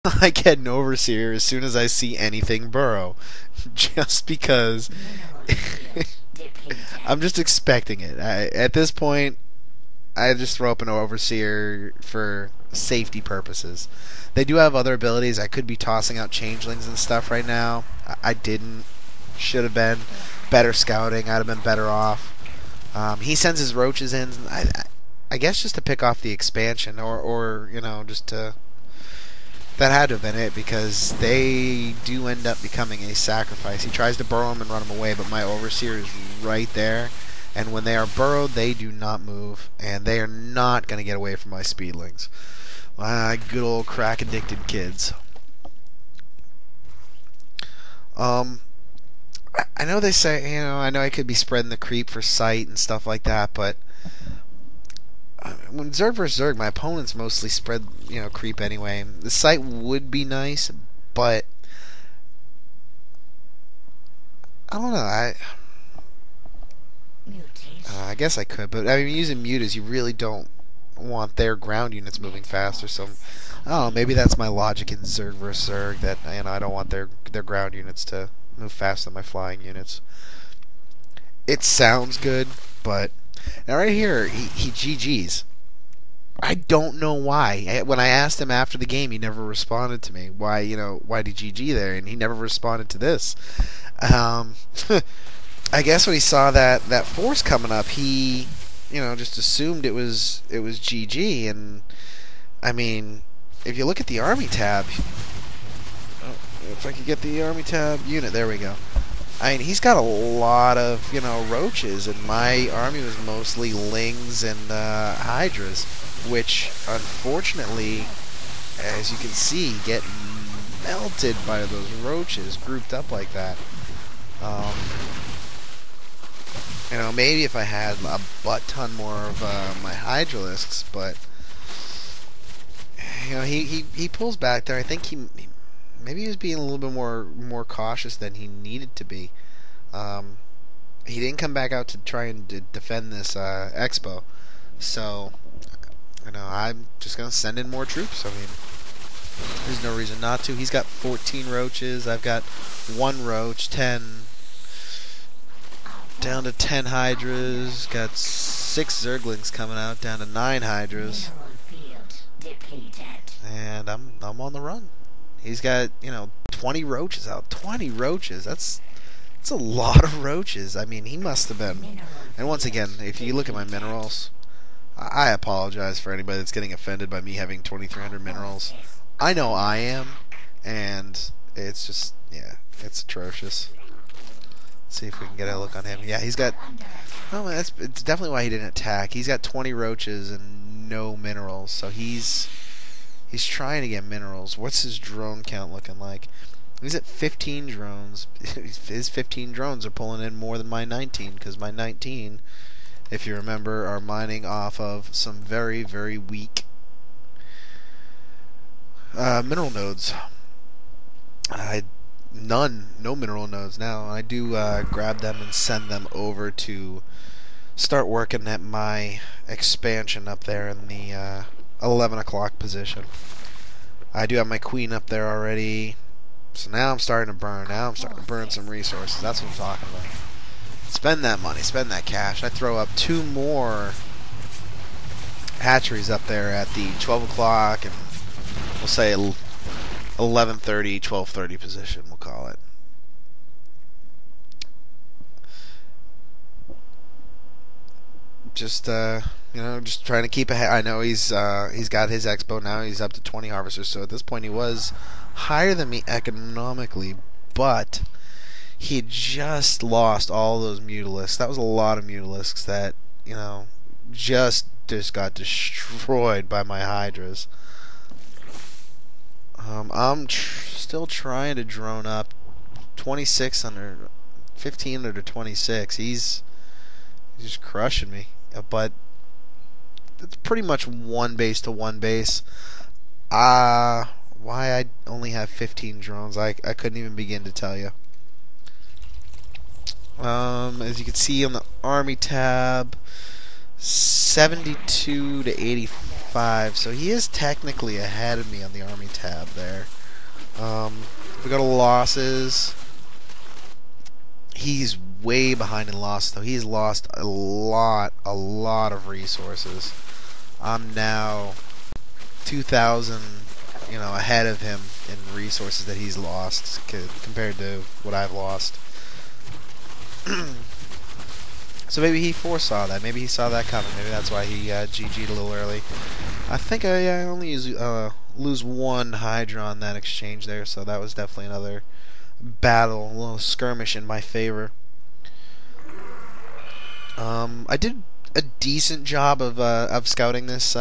I get an overseer as soon as I see anything burrow, just because I'm just expecting it. At this point, I just throw up an overseer for safety purposes. They do have other abilities. I could be tossing out changelings and stuff right now. I didn't. Should have been better scouting. I'd have been better off. He sends his roaches in. I guess just to pick off the expansion, or just to. That had to have been it, because they do end up becoming a sacrifice. He tries to burrow them and run them away, but my overseer is right there. And when they are burrowed, they do not move, and they are not going to get away from my speedlings. Good old crack-addicted kids. I know they say, I know I could be spreading the creep for sight and stuff like that, but when Zerg vs. Zerg, my opponents mostly spread, creep anyway. The sight would be nice, but I don't know. I guess I could, but I mean, using mutas, you really don't want their ground units moving faster. So, oh, maybe that's my logic in Zerg vs. Zerg, that I don't want their ground units to move faster than my flying units. It sounds good, but now right here, he GG's. I don't know why. When I asked him after the game, he never responded to me. Why did he GG there? And he never responded to this. I guess when he saw that force coming up, he, just assumed it was GG. And I mean, if you look at the army tab, if I could get the army tab unit, there we go. I mean, he's got a lot of roaches, and my army was mostly lings and hydras, which unfortunately, as you can see, get melted by those roaches grouped up like that. Maybe if I had a butt ton more of my hydralisks, but he pulls back there. I think maybe he was being a little bit more cautious than he needed to be. He didn't come back out to try and defend this expo, so I'm just gonna send in more troops. I mean, there's no reason not to. He's got 14 roaches. I've got 1 roach, 10. Down to 10 hydras. Got 6 zerglings coming out. Down to 9 hydras. And I'm on the run. He's got 20 roaches out. 20 roaches. That's a lot of roaches. I mean, he must have been. And once again, if you look at my minerals, I apologize for anybody that's getting offended by me having 2,300 minerals. I know I am, and it's just, it's atrocious. Let's see if we can get a look on him. Yeah, he's got. Oh, it's definitely why he didn't attack. He's got 20 roaches and no minerals, so he's trying to get minerals. What's his drone count looking like? He's at 15 drones. His 15 drones are pulling in more than my 19, because my 19, if you remember, are mining off of some very, very weak mineral nodes. No mineral nodes now. I do grab them and send them over to start working at my expansion up there in the 11 o'clock position. I do have my queen up there already, so now I'm starting to burn. Now I'm starting to burn some resources. That's what I'm talking about. Spend that money, spend that cash. I throw up 2 more hatcheries up there at the 12 o'clock and we'll say 11:30, 12:30 position, we'll call it. Just just trying to keep ahead. I know he's got his expo now. He's up to 20 harvesters. So at this point, he was higher than me economically, but he had just lost all those mutalisks. That was a lot of mutalisks that just got destroyed by my hydras. I'm still trying to drone up 26 under 15 under 26. He's just crushing me, but it's pretty much one base to one base. Why I only have 15 drones, I couldn't even begin to tell you. As you can see on the army tab, 72 to 85. So he is technically ahead of me on the army tab there. If we go to losses, he's way behind in losses, though. He's lost a lot of resources. I'm now 2,000, ahead of him in resources that he's lost compared to what I've lost. So maybe he foresaw that. Maybe he saw that coming. Maybe that's why he GG'd a little early. I think I only lose one Hydra on that exchange there, so that was definitely another battle, a little skirmish in my favor. I did a decent job of scouting this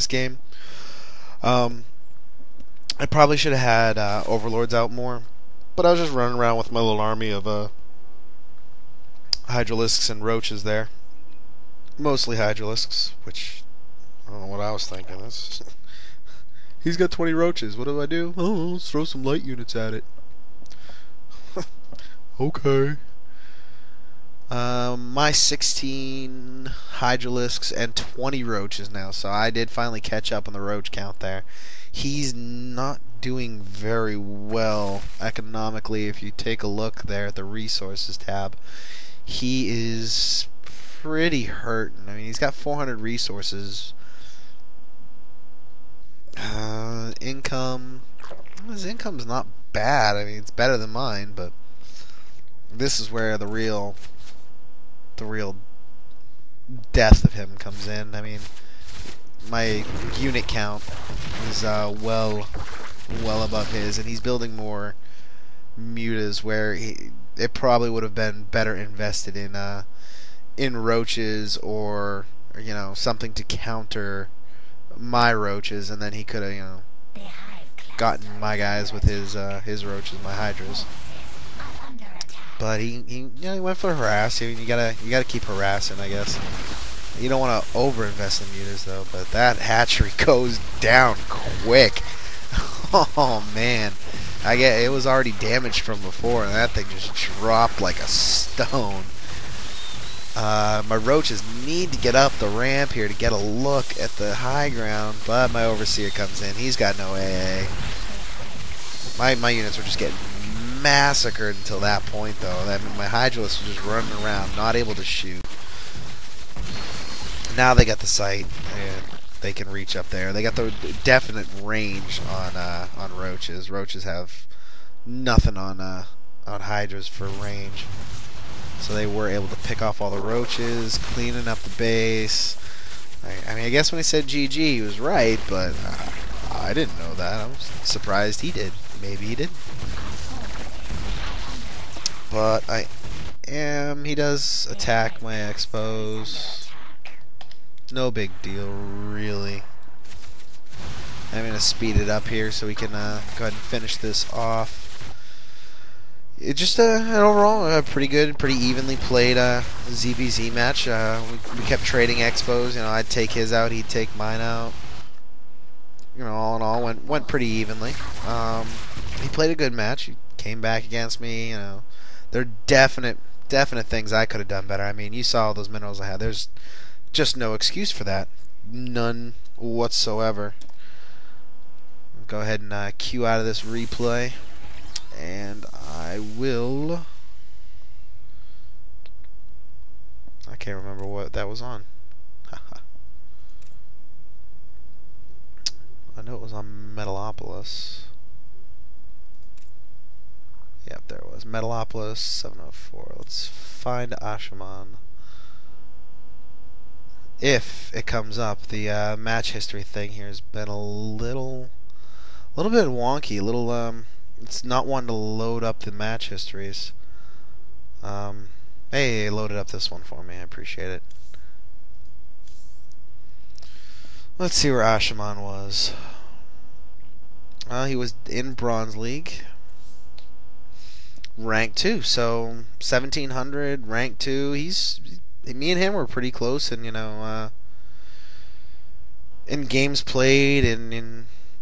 game. I probably should have had Overlords out more, but I was just running around with my little army of Hydralisks and Roaches there. Mostly Hydralisks, which I don't know what I was thinking. He's got 20 Roaches. What do I do? Oh, let's throw some light units at it. Okay. My 16 Hydralisks and 20 Roaches now, so I did finally catch up on the Roach count there. He's not doing very well economically. If you take a look there at the Resources tab, he is pretty hurting. I mean, he's got 400 resources. Income, his income's not bad. I mean, it's better than mine, but this is where the real death of him comes in. I mean, my unit count is well above his, and he's building more mutas where it probably would have been better invested in Roaches or something to counter my Roaches, and then he could have gotten my guys with his Roaches, my Hydras. But he went for harass. You gotta keep harassing, I guess. You don't want to overinvest in mutas though. But that hatchery goes down quick. Oh man, it was already damaged from before, and that thing just dropped like a stone. My Roaches need to get up the ramp here to get a look at the high ground, but my Overseer comes in. He's got no AA. My units were just getting massacred until that point, though. I mean, my Hydralisks were just running around, not able to shoot. Now they got the sight, and they can reach up there. They got the definite range on Roaches. Roaches have nothing on Hydras for range. So they were able to pick off all the Roaches, cleaning up the base. I mean, I guess when he said GG, he was right, but I didn't know that. I was surprised he did. Maybe he did. But he does attack my Expos. No big deal, really. I'm going to speed it up here so we can go ahead and finish this off. It's just an overall pretty good, pretty evenly played ZVZ match. We kept trading Expos. I'd take his out, he'd take mine out. All in all, went pretty evenly. He played a good match. He came back against me. There are definite things I could have done better. I mean, you saw all those minerals I had. There's just no excuse for that. None whatsoever. I'll go ahead and queue out of this replay. And I will... I can't remember what that was on. I know it was on Metalopolis. Yep, there it was. Metalopolis 704. Let's find Ashaman. If it comes up, the match history thing here has been a little bit wonky. It's not wanting to load up the match histories. Hey, loaded up this one for me. I appreciate it. Let's see where Ashaman was. Well, he was in Bronze League. Rank 2, so 1700, rank 2. Me and him were pretty close, and in games played and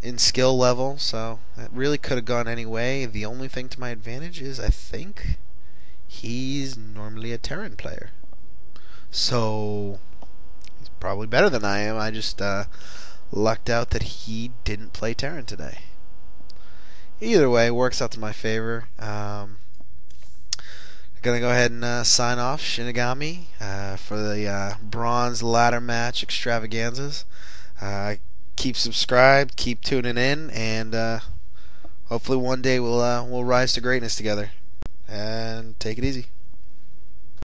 in skill level, so it really could have gone any way. The only thing to my advantage is I think he's normally a Terran player, so he's probably better than I am. I just lucked out that he didn't play Terran today. Either way, works out to my favor. Gonna go ahead and sign off Shinigami for the bronze ladder match extravaganzas. Keep subscribed, keep tuning in, and hopefully one day we'll rise to greatness together. And take it easy.